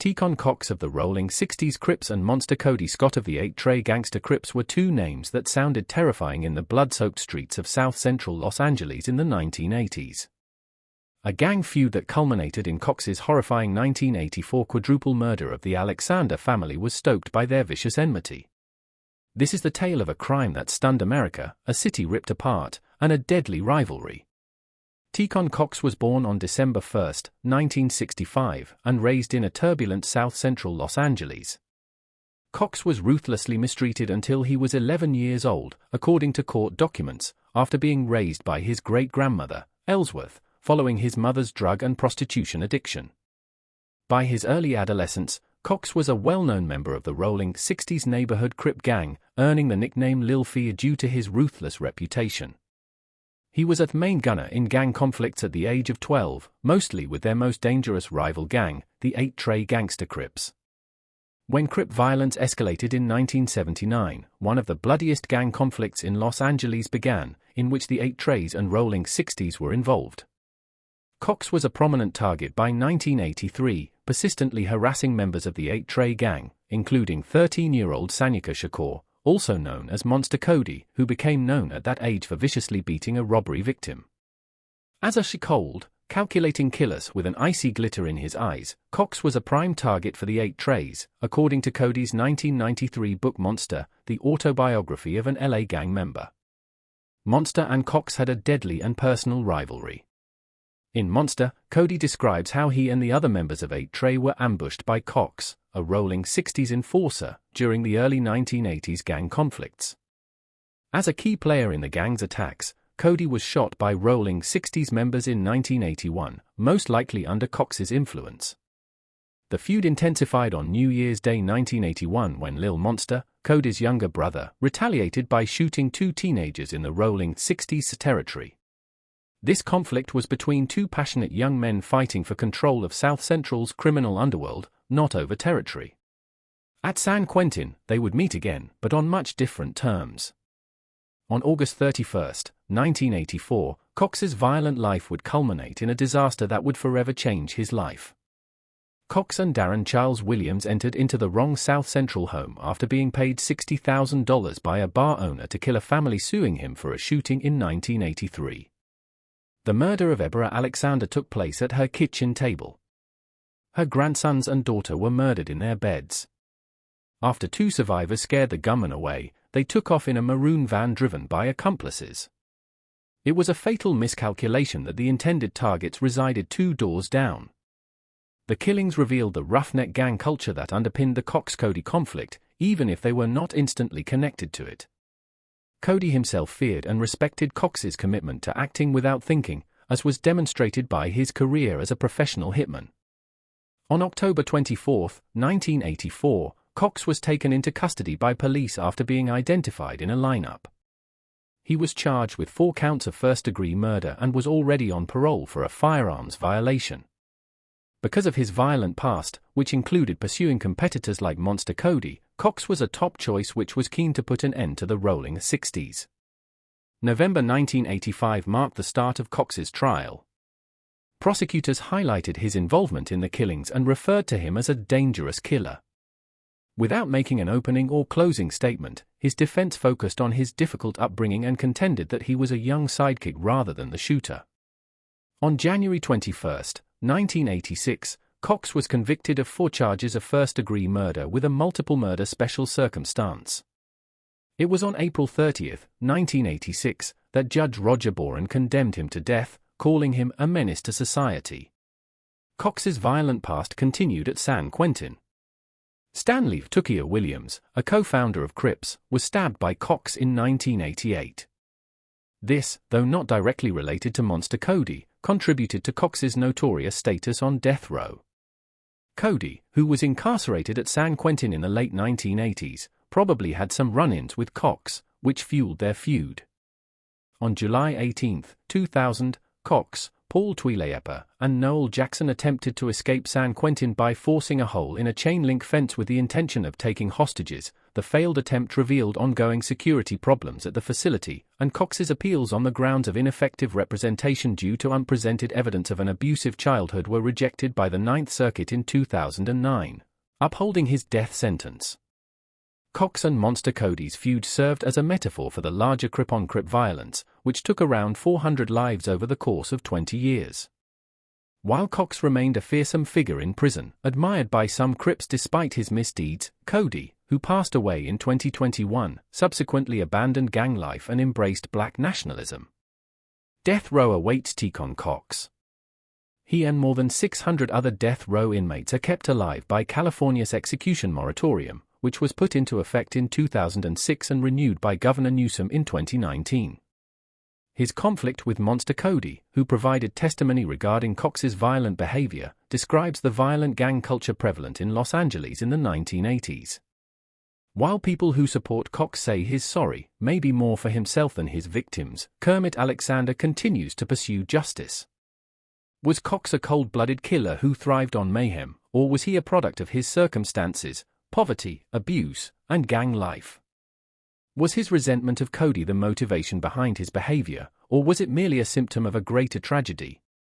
Tiequan Cox of the Rollin 60s Crips and Monster Cody Scott of the 8-Tray Gangsta Crips were two names that sounded terrifying in the blood-soaked streets of south-central Los Angeles in the 1980s. A gang feud that culminated in Cox's horrifying 1984 quadruple murder of the Alexander family was stoked by their vicious enmity. This is the tale of a crime that stunned America, a city ripped apart, and a deadly rivalry. Tiequan Cox was born on December 1, 1965, and raised in a turbulent south-central Los Angeles. Cox was ruthlessly mistreated until he was 11 years old, according to court documents, after being raised by his great-grandmother, Ellsworth, following his mother's drug and prostitution addiction. By his early adolescence, Cox was a well-known member of the Rollin 60s neighborhood Crip gang, earning the nickname Lil Fee due to his ruthless reputation. He was a main gunner in gang conflicts at the age of 12, mostly with their most dangerous rival gang, the 8-Tray Gangsta Crips. When Crip violence escalated in 1979, one of the bloodiest gang conflicts in Los Angeles began, in which the 8-Trays and Rollin 60s were involved. Cox was a prominent target by 1983, persistently harassing members of the 8-Tray gang, including 13-year-old Sanyika Shakur, also known as Monster Cody, who became known at that age for viciously beating a robbery victim. As a cold, calculating killer with an icy glitter in his eyes, Cox was a prime target for the 8-Trays, according to Cody's 1993 book Monster, the autobiography of an LA gang member. Monster and Cox had a deadly and personal rivalry. In Monster, Cody describes how he and the other members of 8-Tray were ambushed by Cox, a Rollin 60s enforcer, during the early 1980s gang conflicts. As a key player in the gang's attacks, Cody was shot by Rollin 60s members in 1981, most likely under Cox's influence. The feud intensified on New Year's Day 1981 when Lil Monster, Cody's younger brother, retaliated by shooting two teenagers in the Rollin 60s territory. This conflict was between two passionate young men fighting for control of South Central's criminal underworld, not over territory. At San Quentin, they would meet again, but on much different terms. On August 31, 1984, Cox's violent life would culminate in a disaster that would forever change his life. Cox and Darren Charles Williams entered into the wrong South Central home after being paid $60,000 by a bar owner to kill a family suing him for a shooting in 1983. The murder of Kermit Alexander took place at her kitchen table. Her grandsons and daughter were murdered in their beds. After two survivors scared the gunman away, they took off in a maroon van driven by accomplices. It was a fatal miscalculation that the intended targets resided 2 doors down. The killings revealed the roughneck gang culture that underpinned the Cox-Cody conflict, even if they were not instantly connected to it. Cody himself feared and respected Cox's commitment to acting without thinking, as was demonstrated by his career as a professional hitman. On October 24, 1984, Cox was taken into custody by police after being identified in a lineup. He was charged with 4 counts of first-degree murder and was already on parole for a firearms violation. Because of his violent past, which included pursuing competitors like Monster Cody, Cox was a top choice which was keen to put an end to the Rollin 60s. November 1985 marked the start of Cox's trial. Prosecutors highlighted his involvement in the killings and referred to him as a dangerous killer. Without making an opening or closing statement, his defense focused on his difficult upbringing and contended that he was a young sidekick rather than the shooter. On January 21, 1986, Cox was convicted of 4 charges of first-degree murder with a multiple murder special circumstance. It was on April 30, 1986, that Judge Roger Boren condemned him to death, calling him a menace to society. Cox's violent past continued at San Quentin. Stanley Tookie Williams, a co-founder of Crips, was stabbed by Cox in 1988. This, though not directly related to Monster Cody, contributed to Cox's notorious status on death row. Cody, who was incarcerated at San Quentin in the late 1980s, probably had some run-ins with Cox, which fueled their feud. On July 18, 2000, Cox, Paul Tuileapa, and Noel Jackson attempted to escape San Quentin by forcing a hole in a chain-link fence with the intention of taking hostages. The failed attempt revealed ongoing security problems at the facility, and Cox's appeals on the grounds of ineffective representation due to unpresented evidence of an abusive childhood were rejected by the Ninth Circuit in 2009, upholding his death sentence. Cox and Monster Cody's feud served as a metaphor for the larger Crip-on-Crip violence, which took around 400 lives over the course of 20 years. While Cox remained a fearsome figure in prison, admired by some Crips despite his misdeeds, Cody, who passed away in 2021, subsequently abandoned gang life and embraced black nationalism. Death row awaits Tiequan Cox. He and more than 600 other death row inmates are kept alive by California's execution moratorium, which was put into effect in 2006 and renewed by Governor Newsom in 2019. His conflict with Monster Cody, who provided testimony regarding Cox's violent behavior, describes the violent gang culture prevalent in Los Angeles in the 1980s. While people who support Cox say he's sorry, maybe more for himself than his victims, Kermit Alexander continues to pursue justice. Was Cox a cold-blooded killer who thrived on mayhem, or was he a product of his circumstances, poverty, abuse, and gang life? Was his resentment of Cody the motivation behind his behavior, or was it merely a symptom of a greater tragedy?